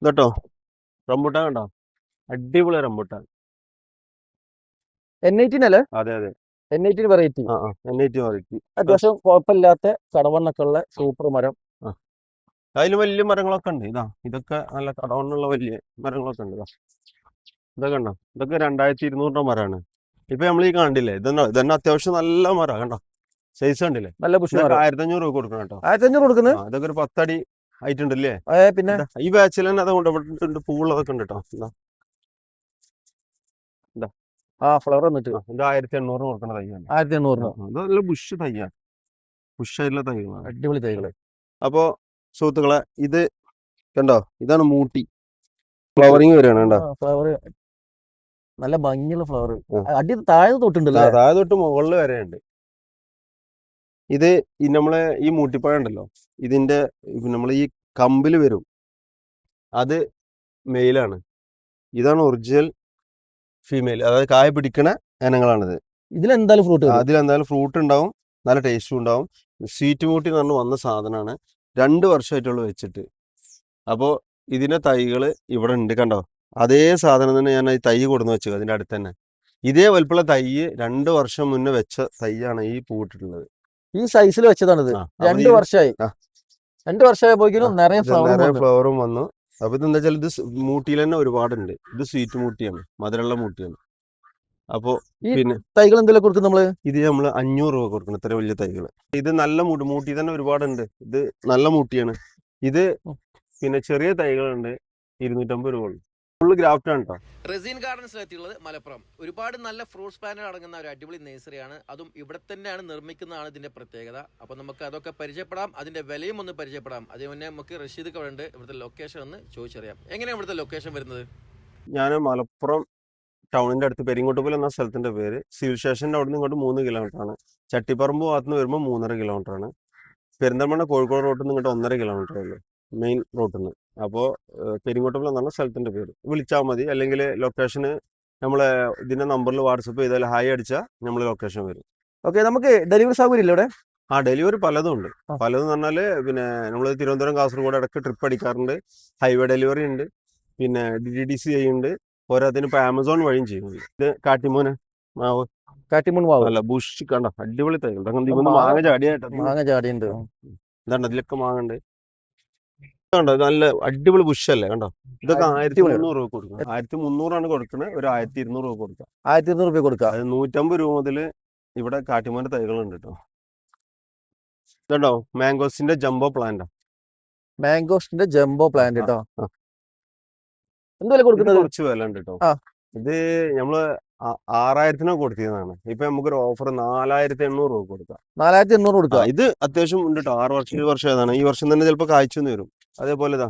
ഇതട്ടോ rambutan കണ്ടോ? അടിപൊളി rambutan. N18 അല്ലേ? അതെ അതെ. N18 variety. N18 variety. അത്യാവശ്യം കുഴപ്പമില്ലാത്ത കടവണ്ണൊക്കെ ഉള്ള സൂപ്പർ മരം. അതിൽ വലിയ മരങ്ങളൊക്കെ ഉണ്ട്. ഇതൊക്കെ നല്ല കടവണ്ണുള്ള വലിയ മരങ്ങളൊക്കെ ഉണ്ട്. ഇതൊക്കെ ഉണ്ടോ? ഇതൊക്കെ 2200 മരമാണ്. ഇപ്പൊ നമ്മൾ ഈ കണ്ടില്ലേ, ഇതന്നെ അത്യാവശ്യം നല്ല മരം കണ്ടോ? സൈസ് കണ്ടില്ലേ? നല്ല ബുഷ് ഇതൊക്കെ മരം. 1500 രൂപ കൊടുക്കണം കേട്ടോ. 1500 കൊടുക്കുന്നത്? ഇതൊക്കെ ഒരു 10 അടി ആയിട്ടുണ്ടല്ലേ? പിന്നെ ഈ ബാച്ചിൽ തന്നെ അത് കൊണ്ടുപോയിട്ടുണ്ട്. പൂവുള്ളതൊക്കെ ഉണ്ട് കേട്ടോ. ഫ്ലവർ വന്നിട്ട് ഇത് 1800 കൊടുക്കണ തൈയാണ്. 1800. ഇത് നല്ല ബുഷ് തൈയാണ്. ബുഷായിട്ടുള്ള തൈകളാണ്. അടിപൊളി തൈകള്. അപ്പോ സുഹൃത്തുക്കളെ, ഇത് കണ്ടോ? ഇതാണ് മൂട്ടി. ഫ്ലവറിങ് വരികയാണ് കണ്ടോ? ഫ്ലവർ നല്ല ഭംഗിയുള്ള ഫ്ലവർ. അടി താഴെ തൊട്ടുണ്ടല്ലേ? താഴെ തൊട്ട് മുകളിൽ വരെ ഉണ്ട്. ഇത് നമ്മളെ ഈ മൂട്ടിപ്പഴം ഉണ്ടല്ലോ, ഇതിന്റെ നമ്മൾ ഈ കമ്പിൽ വരും, അത് മെയിലാണ്. ഇതാണ് ഒറിജിനൽ ഫീമെയിൽ, അതായത് കായ പിടിക്കണ ഇനങ്ങളാണിത്. ഇതിലെന്തായാലും ഫ്രൂട്ട് അതിലെന്തായാലും ഫ്രൂട്ട് ഉണ്ടാവും, നല്ല ടേസ്റ്റും ഉണ്ടാവും. സ്വീറ്റ് മൂട്ടി എന്ന് പറഞ്ഞ് വന്ന സാധനമാണ്. 2 വർഷമായിട്ടുള്ള വെച്ചിട്ട്. അപ്പോൾ ഇതിന്റെ തൈകൾ ഇവിടെ ഉണ്ട് കണ്ടോ? അതേ സാധനം തന്നെ ഞാൻ ഈ തൈ കൊടുന്ന് വെച്ചത് അതിന്റെ അടുത്ത് തന്നെ. ഇതേ വലുപ്പമുള്ള തൈ 2 വർഷം മുന്നേ വെച്ച തൈയാണ് ഈ പൂവിട്ടിട്ടുള്ളത്. ഈ സൈസിൽ വെച്ചതാണിത്. 2 വർഷമായി. 2 വർഷമായപ്പോഴേക്കും നിറയെ ഫ്ലവറും വന്നു. അപ്പൊ ഇതെന്താ വെച്ചാൽ ഇത് മൂട്ടിയിൽ തന്നെ ഒരുപാടുണ്ട്. ഇത് സ്വീറ്റ് മൂട്ടിയാണ്, മധുരമുള്ള മൂട്ടിയാണ്. അപ്പോ പിന്നെ തൈകൾ എന്തെങ്കിലും കൊടുക്കും നമ്മള്? ഇത് നമ്മൾ 500 രൂപ കൊടുക്കണം, ഇത്ര വലിയ തൈകൾ. ഇത് നല്ല മൂട്ടി തന്നെ ഒരുപാടുണ്ട്. ഇത് നല്ല മൂട്ടിയാണ്. ഇത് പിന്നെ ചെറിയ തൈകളുണ്ട്, 250 രൂപ. ഫുള്ള് ഗ്രാഫ്റ്റ് ആണ് കേട്ടോ. റെസിൻ ഗാർഡൻസിലെത്തിയുള്ളത് മലപ്പുറം. ഒരുപാട് നല്ല ഫ്രൂട്ട്സ് പ്ലാന്റുകൾ അടങ്ങുന്ന ഒരു അടിപൊളി നഴ്സറിയാണ്. അതും ഇവിടെ തന്നെയാണ് നിർമ്മിക്കുന്നതാണ് ഇതിന്റെ പ്രത്യേകത. അപ്പോൾ നമുക്ക് അതൊക്കെ പരിചയപ്പെടാം, അതിന്റെ വിലയും ഒന്ന് പരിചയപ്പെടാം. അതേ മുന്നേ നമുക്ക് റഷീദ് ഒക്കെ ഉണ്ട്, ഇവിടുത്തെ ലൊക്കേഷൻ ഒന്ന് ചോദിച്ചറിയാം. എങ്ങനെയാണ് ഇവിടുത്തെ ലൊക്കേഷൻ വരുന്നത്? ഞാൻ മലപ്പുറം ടൗണിന്റെ അടുത്ത് പെരിങ്ങോട്ടുപുൽ എന്ന സ്ഥലത്തിന്റെ പേര്. സിവിൽ സ്റ്റേഷന്റെ അവിടെ നിന്ന് ഇങ്ങോട്ട് 3 കിലോമീറ്റർ ആണ്. ചട്ടിപ്പറമ്പ് ഭാഗത്ത് നിന്ന് വരുമ്പോൾ 3.5 കിലോമീറ്റർ ആണ്. പെരിന്തൽമണ്ണ കോഴിക്കോട് റോട്ടിൽ നിന്ന് ഇങ്ങോട്ട് 1.5 കിലോമീറ്റർ ഉള്ളൂ, മെയിൻ റോട്ടിൽ നിന്ന്. അപ്പോൾ പെരിങ്ങോട്ടുപുൽ എന്നാണ് സ്ഥലത്തിന്റെ പേര്. വിളിച്ചാൽ മതി, അല്ലെങ്കിൽ ലൊക്കേഷന് നമ്മളെ ഇതിന്റെ നമ്പറിൽ വാട്സപ്പ് ചെയ്താൽ ഹായ് അടിച്ചാൽ നമ്മൾ ലൊക്കേഷൻ വരും. ഓക്കെ. നമുക്ക് ഡെലിവറി സൗകര്യം ഇല്ല ഇവിടെ? ഡെലിവറി പലതും ഉണ്ട്. പലതും പറഞ്ഞാല് പിന്നെ നമ്മൾ തിരുവനന്തപുരം കാസർഗോഡ് ഇടയ്ക്ക് ട്രിപ്പ് അടിക്കാറുണ്ട്. ഹൈവേ ഡെലിവറി ഉണ്ട്, പിന്നെ DDDC ചെയ്യുന്നുണ്ട്. പോരാത്തിന് ഇപ്പൊ ആമസോൺ വഴിയും ചെയ്യുന്നുണ്ട്. ഇത് കാട്ടിമോന് മാവ്, കാട്ടിമൂൺ മാവ് അല്ല ബുഷ് കണ്ടോ? അടിപൊളി തൈകൾ. മാങ്ങ ചാടിയുണ്ട്. ഇതാണ്ട് അതിലൊക്കെ മാങ്ങ ഉണ്ട് കണ്ടോ? നല്ല അടിപൊളി ബുഷ് അല്ലേ? കണ്ടോ? ഇതൊക്കെ 1300 രൂപ കൊടുക്കണം. 1300 കൊടുക്കുന്നത്. ഒരു 1200 രൂപ കൊടുക്കാം. 1200 രൂപ കൊടുക്കാം. അത് 150 രൂപ മുതൽ ഇവിടെ കാട്ടിമോന്റെ തൈകളുണ്ട് കേട്ടോ. ഇതുണ്ടോ? മാംഗോസിന്റെ ജംബോ പ്ലാന്റ്. മാംഗോസിന്റെ ജംബോ പ്ലാന്റ് കേട്ടോ. എന്തുവരെ കൊടുക്കുന്നത്? കുറച്ച് വില ഉണ്ട് കേട്ടോ. ഇത് നമ്മള് 6000 കൊടുത്തിരുന്നതാണ്. ഇപ്പൊ നമുക്കൊരു ഓഫർ 4800 രൂപ കൊടുക്കാം. 4800 കൊടുക്കാം. ഇത് അത്യാവശ്യം ഉണ്ട് കേട്ടോ. 6 വർഷം ഏതാണ്. ഈ വർഷം തന്നെ ചിലപ്പോ കായ്ച്ചു വരും. അതേപോലെ ഇതാ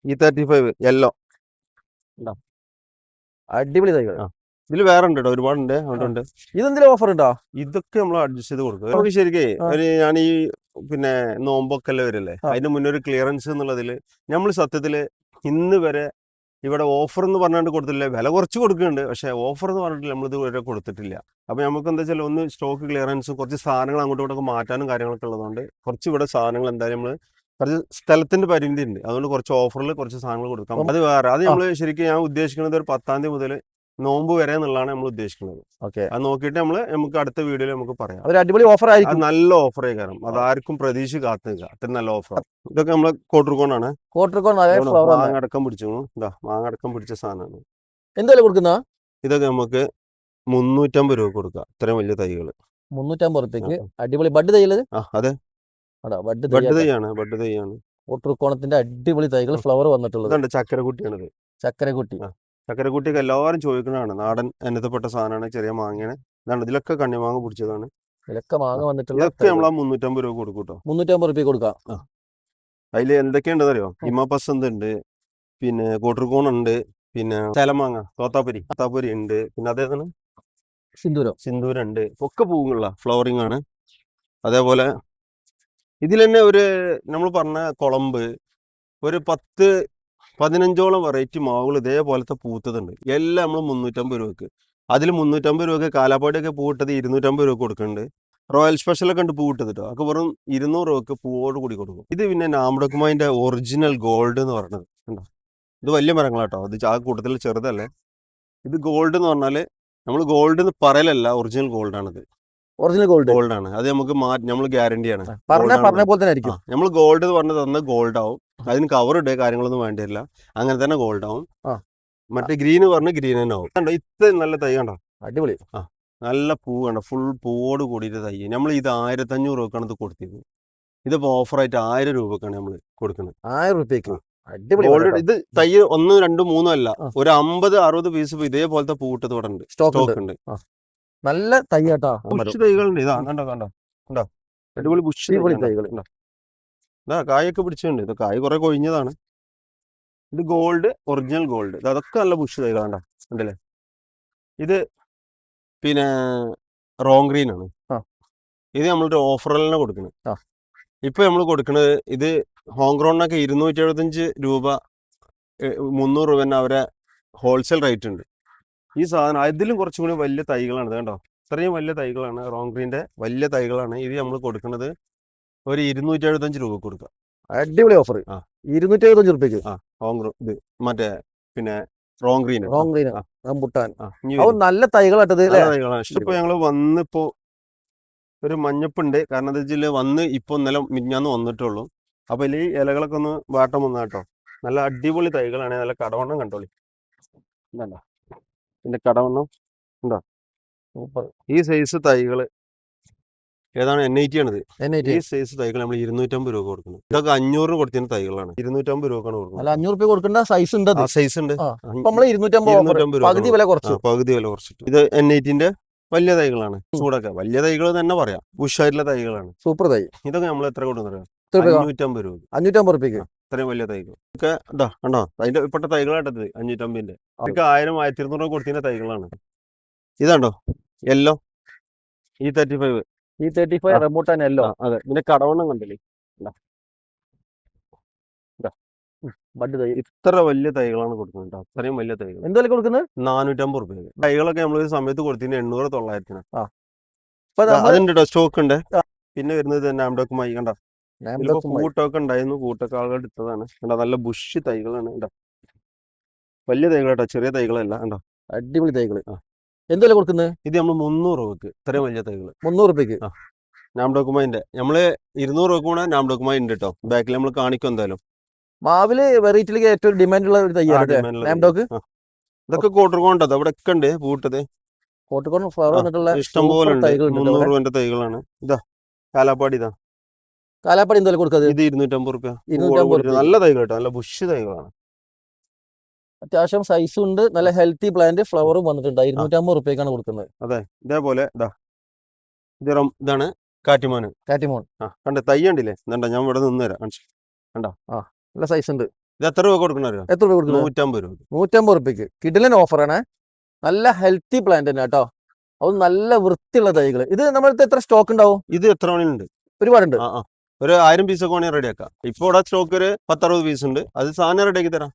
E35 യെല്ലോ. അടിപൊളി തൈകൾ. ഇതിൽ വേറെ ഉണ്ട് കേട്ടോ, ഒരുപാടുണ്ട്. അതുകൊണ്ട് ഇതെന്തെങ്കിലും ഓഫർ ഉണ്ടോ? ഇതൊക്കെ നമ്മൾ അഡ്ജസ്റ്റ് ചെയ്ത് കൊടുക്കും. നമുക്ക് ശരിക്കേ ഞാൻ ഈ പിന്നെ നോമ്പൊക്കെ അല്ലേ വരല്ലേ, അതിന് മുന്നേ ഒരു ക്ലിയറൻസ് എന്നുള്ളതില് നമ്മൾ സത്യത്തില് ഇന്ന് വരെ ഇവിടെ ഓഫർ എന്ന് പറഞ്ഞാണ്ട് കൊടുത്തില്ല. വില കുറച്ച് കൊടുക്കുന്നുണ്ട്, പക്ഷെ ഓഫർ എന്ന് പറഞ്ഞിട്ട് നമ്മൾ ഇതുവരെ കൊടുത്തിട്ടില്ല. അപ്പൊ നമുക്ക് എന്താ വെച്ചാൽ ഒന്ന് സ്റ്റോക്ക് ക്ലിയറൻസ്, കുറച്ച് സാധനങ്ങൾ അങ്ങോട്ടും ഇങ്ങോട്ടൊക്കെ മാറ്റാനും കാര്യങ്ങളൊക്കെ ഉള്ളതുകൊണ്ട് കുറച്ച് ഇവിടെ സാധനങ്ങൾ എന്തായാലും നമ്മൾ കുറച്ച് സ്ഥലത്തിന്റെ പരിമിതി ഉണ്ട്. അതുകൊണ്ട് കുറച്ച് ഓഫറിൽ കുറച്ച് സാധനങ്ങൾ കൊടുക്കാം. അത് വേറെ, അത് നമ്മൾ ശരിക്കും ഞാൻ ഉദ്ദേശിക്കുന്നത് ഒരു 10-ാം തീയതി മുതൽ നോമ്പ് വരെ എന്നുള്ളതാണ് നമ്മൾ ഉദ്ദേശിക്കുന്നത്. അത് നോക്കിയിട്ട് നമുക്ക് അടുത്ത വീഡിയോയിൽ നമുക്ക് പറയാം. ഒരു അടിപൊളി ഓഫർ ആയിരിക്കും. നല്ല ഓഫർ കാരണം അതാർക്കും പ്രതീക്ഷ കാത്തു നിൽക്കുക. അത്ര നല്ല ഓഫർ. ഇതൊക്കെ നമ്മളെ കോട്ടർക്കോണാണ്. മാങ്ങ അടക്കം പിടിച്ചു. മാങ്ങ അടക്കം പിടിച്ച സാധനമാണ്. എന്തായാലും കൊടുക്കുന്ന ഇതൊക്കെ നമുക്ക് 350 രൂപ കൊടുക്കാം. ഇത്രയും വലിയ തൈകള് 350 രൂപയ്ക്ക് അടിപൊളി ബഡ് തൈകള്. അതെ, ബഡ് തൈയാണ്. കോട്ടർക്കോണത്തിന്റെ അടിപൊളി തൈകൾ ഫ്ലവർ വന്നിട്ടുള്ളത്. ചക്കരക്കുട്ടിയാണിത്. ചക്കരക്കുട്ടിയൊക്കെ എല്ലാവരും ചോദിക്കുന്നതാണ്. നാടൻ എന്നതപ്പെട്ട സാധനമാണ്, ചെറിയ മാങ്ങയാണ്. ഇതിലൊക്കെ കണ്ണിമാങ്ങ പിടിച്ചതാണ്. ഇതിലൊക്കെ മാങ്ങ വന്നിട്ടുള്ള ഇതൊക്കെ നമ്മൾ 350 രൂപ കൊടുക്കും കേട്ടോ. 350 രൂപ കൊടുക്കാം. അതിൽ എന്തൊക്കെയുണ്ടെന്ന് അറിയോ? ഹിമപസന്ത് ഉണ്ട്, പിന്നെ കോട്ടർക്കോൺ ഉണ്ട്, പിന്നെ ചേലമാങ്ങ, തോത്താപ്പുരി ഉണ്ട്, പിന്നെ അതേതാണ് സിന്ദൂരം ഉണ്ട്. ഒക്കെ പൂവുള്ള ഫ്ലവറിംഗ് ആണ്. അതേപോലെ ഇതിൽ തന്നെ ഒരു നമ്മൾ പറഞ്ഞ കുളമ്പ് ഒരു 10-15ഓളം വെറൈറ്റി മാവുകൾ ഇതേപോലത്തെ പൂത്തതുണ്ട്. എല്ലാം നമ്മൾ 350 രൂപക്ക്. അതിൽ 350 രൂപക്ക് കാലാപ്പാടിയൊക്കെ പൂവിട്ടത് 250 രൂപ കൊടുക്കുന്നുണ്ട്. റോയൽ സ്പെഷ്യലൊക്കെ ഉണ്ട് പൂവിട്ടത് കേട്ടോ. അതൊക്കെ വെറും 200 രൂപക്ക് പൂവോട് കൂടി കൊടുക്കും. ഇത് പിന്നെ നാമഡോക്കുമായിന്റെ ഒറിജിനൽ ഗോൾഡ് എന്ന് പറയുന്നത് ഉണ്ടോ? ഇത് വലിയ മരങ്ങളാട്ടോ. ഇത് ആ കൂട്ടത്തിൽ ചെറുതല്ലേ. ഇത് ഗോൾഡ് എന്ന് പറഞ്ഞാല് നമ്മൾ ഗോൾഡ് എന്ന് പറയലല്ല, ഒറിജിനൽ ഗോൾഡ് ആണിത്. ഒറിജിനൽ ഗോൾഡ് ഗോൾഡ് ആണ്. അത് നമുക്ക് നമ്മൾ ഗ്യാരണ്ടിയാണ്. പറഞ്ഞ പോലെ തന്നെ ആയിരിക്കും. നമ്മൾ ഗോൾഡ് എന്ന് പറഞ്ഞത് തന്ന ഗോൾഡ് ആവും. അതിന് കവർ ഇടുക കാര്യങ്ങളൊന്നും വേണ്ടിയില്ല. അങ്ങനെ തന്നെ ഗോൾഡ് ആവും. മറ്റേ ഗ്രീന് പറഞ്ഞ ഗ്രീൻ തന്നെ ആവും. കണ്ടോ ഇത്ര നല്ല തൈ കണ്ടോ, അടിപൊളി. നല്ല പൂ കണ്ടോ, ഫുൾ പൂവോട് കൂടിയിട്ട് തൈ. നമ്മൾ ഇത് 1500 രൂപക്കാണ് ഇത് കൊടുത്തിരുന്നത്. ഇതിപ്പോ ഓഫറായിട്ട് 1000 രൂപക്കാണ് നമ്മൾ കൊടുക്കുന്നത്. 1000 രൂപയ്ക്ക് അടിപൊളി. ഗോൾഡ് ഇത് തൈ 1, 2, 3 അല്ല, ഒരു 50-60 പീസ് ഇതേപോലത്തെ പൂവിട്ടത് ഇവിടെ ഉണ്ട്, സ്റ്റോക്ക് ഉണ്ട്. നല്ല തൈ കേട്ടോ. ബുഷ് തൈകളുണ്ട്. ഇതാ കണ്ടോ കണ്ടോ കണ്ടോ, അടിപൊളി ബുഷ് തൈകൾ. ഇതാ കായൊക്കെ പിടിച്ചിട്ടുണ്ട്. ഇത് കായ് കുറെ കൊഴിഞ്ഞതാണ്. ഇത് ഗോൾഡ്, ഒറിജിനൽ ഗോൾഡ്. ഇത് അതൊക്കെ നല്ല ബുഷ് തൈകളാണ് ഉണ്ടല്ലേ. ഇത് പിന്നെ റോങ് ഗ്രീൻ ആണ്. ഇത് നമ്മളൊരു ഓഫറിലാണ് കൊടുക്കുന്നത്. ഇപ്പൊ നമ്മൾ കൊടുക്കുന്നത് ഇത് ഹോംഗ്രോണിനൊക്കെ 275 രൂപ 300 രൂപ തന്നെ അവരെ ഹോൾസെയിൽ റേറ്റ് ഉണ്ട്. ഈ സാധനം അതിലും കുറച്ചും കൂടി വലിയ തൈകളാണ്. ഇത് കണ്ടോ, ഇത്രയും വലിയ തൈകളാണ്. റോങ് ഗ്രീൻ്റെ വലിയ തൈകളാണ്. ഇത് നമ്മൾ കൊടുക്കുന്നത് ഒരു 275 രൂപ കൊടുക്കുക. അടിപൊളി ഓഫർ. 275 രൂപയ്ക്ക് ഇത് മറ്റേ പിന്നെ റോങ് ഗ്രീൻ റംബുട്ടാൻ. നല്ല തൈകളാട്ടത്. ഇപ്പൊ ഞങ്ങള് വന്നിപ്പോ ഒരു മഞ്ഞപ്പുണ്ട്. കാരണം എന്താ വെച്ചാൽ വന്ന് ഇപ്പൊ ഇന്നലെ മിഞ്ഞാന്ന് വന്നിട്ടുള്ളൂ. അപ്പൊ ഈ ഇലകളൊക്കെ ഒന്ന് വാട്ടം വന്നാട്ടോ. നല്ല അടിപൊളി തൈകളാണ്. നല്ല കടവണ്ണം കണ്ടോളി. എന്താ ഇതിന്റെ കടവണ്ണം ഉണ്ടോ, സൂപ്പർ. ഈ സൈസ് തൈകള് ഏതാണ്, NIT ആണിത്. ഈ സൈസ് തൈകൾ നമ്മൾ 250 രൂപ കൊടുക്കുന്നത്. ഇതൊക്കെ 500 കൊടുത്തിന് തൈകളാണ്. 250 രൂപക്കാണ് കൊടുക്കുന്നത്. 500 രൂപ കൊടുക്കേണ്ട സൈസ് ഉണ്ട്. സൈസ് ഉണ്ട്. 250 രൂപ പകുതി വില കുറച്ചിട്ട്. ഇത് NIT-ന്റെ വലിയ തൈകളാണ്. ചൂടൊക്കെ വലിയ തൈകൾ തന്നെ പറയാം. ഉഷായിട്ടുള്ള തൈകളാണ്. സൂപ്പർ തൈ. ഇതൊക്കെ നമ്മൾ എത്ര കൊടുക്കുന്നത്? 550 രൂപ. 550 രൂപയ്ക്ക് ഇത്രയും വലിയ തൈകൾ ഒക്കെ ഇതാ കണ്ടോ. അതിന്റെ ഇപ്പോഴത്തെ തൈകളായിട്ടത് 550-ന്റെ. ഇതൊക്കെ 1000-1200 രൂപ കൊടുത്തിന്റെ തൈകളാണ്. ഇതാണ്ടോ യെല്ലോ E35 റംബുട്ടാൻ യെല്ലോ. അതെ. ഇതിന്റെ കടവണ്ണം കണ്ടില്ലേ. ഇത്ര വലിയ തൈകളാണ് കൊടുക്കുന്നത്. അത്രയും വലിയ തൈകൾ. എന്തായാലും കൊടുക്കുന്നത് 450 രൂപ. തൈകളൊക്കെ നമ്മൾ ഒരു സമയത്ത് കൊടുത്തിന് 800-900. അതുണ്ട് കേട്ടോ, സ്റ്റോക്ക് ഉണ്ട്. പിന്നെ വരുന്നത് നാംഡോക്ക് മൈ കണ്ടോ. കൂട്ടൊക്കെ ഉണ്ടായിരുന്നു. കൂട്ടൊക്കെ ആളുകൾ എടുത്തതാണ്. കണ്ടോ, നല്ല ബുഷ് തൈകളാണ്. കണ്ടോ, വലിയ തൈകൾ കേട്ടോ, ചെറിയ തൈകളല്ല. കണ്ടോ, അടിപൊളി തൈകള്. എന്തായാലും കൊടുക്കുന്നത് ഇത് നമ്മൾ 300 രൂപക്ക്. ഇത്രയും വലിയ തൈകള് 300 രൂപയ്ക്ക്. നാംഡോക്കുമായിന്റെ നമ്മള് 200 രൂപ കൂടെ നാംഡോക്കുമായി ഉണ്ട് കേട്ടോ. ബാക്കിൽ നമ്മൾ കാണിക്കും എന്തായാലും. മാവില് വെറൈറ്റിയിലേക്ക് ഏറ്റവും ഡിമാൻഡ് ഉള്ള ഒരു തൈയാണ് നാംഡോക്ക്. ഇതൊക്കെ കോട്ടർകോണ്ടത് അവിടെ ഒക്കെ ഉണ്ട് പൂട്ടത്. കോട്ടർകോൺ ഫ്ലവർ വന്നിട്ടുള്ള ഇഷ്ടം പോലെ ഉണ്ട്. 300 രൂപന്റെ തൈകളാണ്. ഇതാ കാലാപ്പാടി. ഇതാ കാലാപ്പാടി എന്തായാലും കൊടുക്കുന്നത്. ഇത് 250 രൂപ. നല്ല തൈകൾ കേട്ടോ, നല്ല ബുഷ് തൈകളാണ്. അത്യാവശ്യം സൈസും ഉണ്ട്. നല്ല ഹെൽത്തി പ്ലാന്റ്, ഫ്ലവറും വന്നിട്ടുണ്ട്. 250 രൂപയ്ക്കാണ് കൊടുക്കുന്നത്. അതെ. ഇതേപോലെ ഇതാണ് കാറ്റിമോൻ. കണ്ട തൈ ഉണ്ടില്ലേ. എന്താ ഞാൻ ഇവിടെ നിന്ന് തരാം. കണ്ടോ, നല്ല സൈസ് ഉണ്ട്. ഇത് എത്ര രൂപ കൊടുക്കണോ? എത്ര രൂപ കൊടുക്കുന്നത്? 150 രൂപയ്ക്ക്. കിടിലൻ ഓഫറാണ്. നല്ല ഹെൽത്തി പ്ലാന്റ് തന്നെ കേട്ടോ. അത് നല്ല വൃത്തിയുള്ള തൈകൾ. ഇത് നമ്മളടുത്ത് എത്ര സ്റ്റോക്ക് ഉണ്ടാവും? ഇത് എത്ര മണിയുണ്ട്? ഒരുപാടുണ്ട്. ഒരു 1000 പീസൊക്കെ വേണമെങ്കിൽ റെഡി ആക്കാം. ഇപ്പൊ ഇവിടെ സ്റ്റോക്ക് ഒരു 10-60 പീസ് ഉണ്ട്. അത് സാധനം റെഡി ആക്കി തരാം.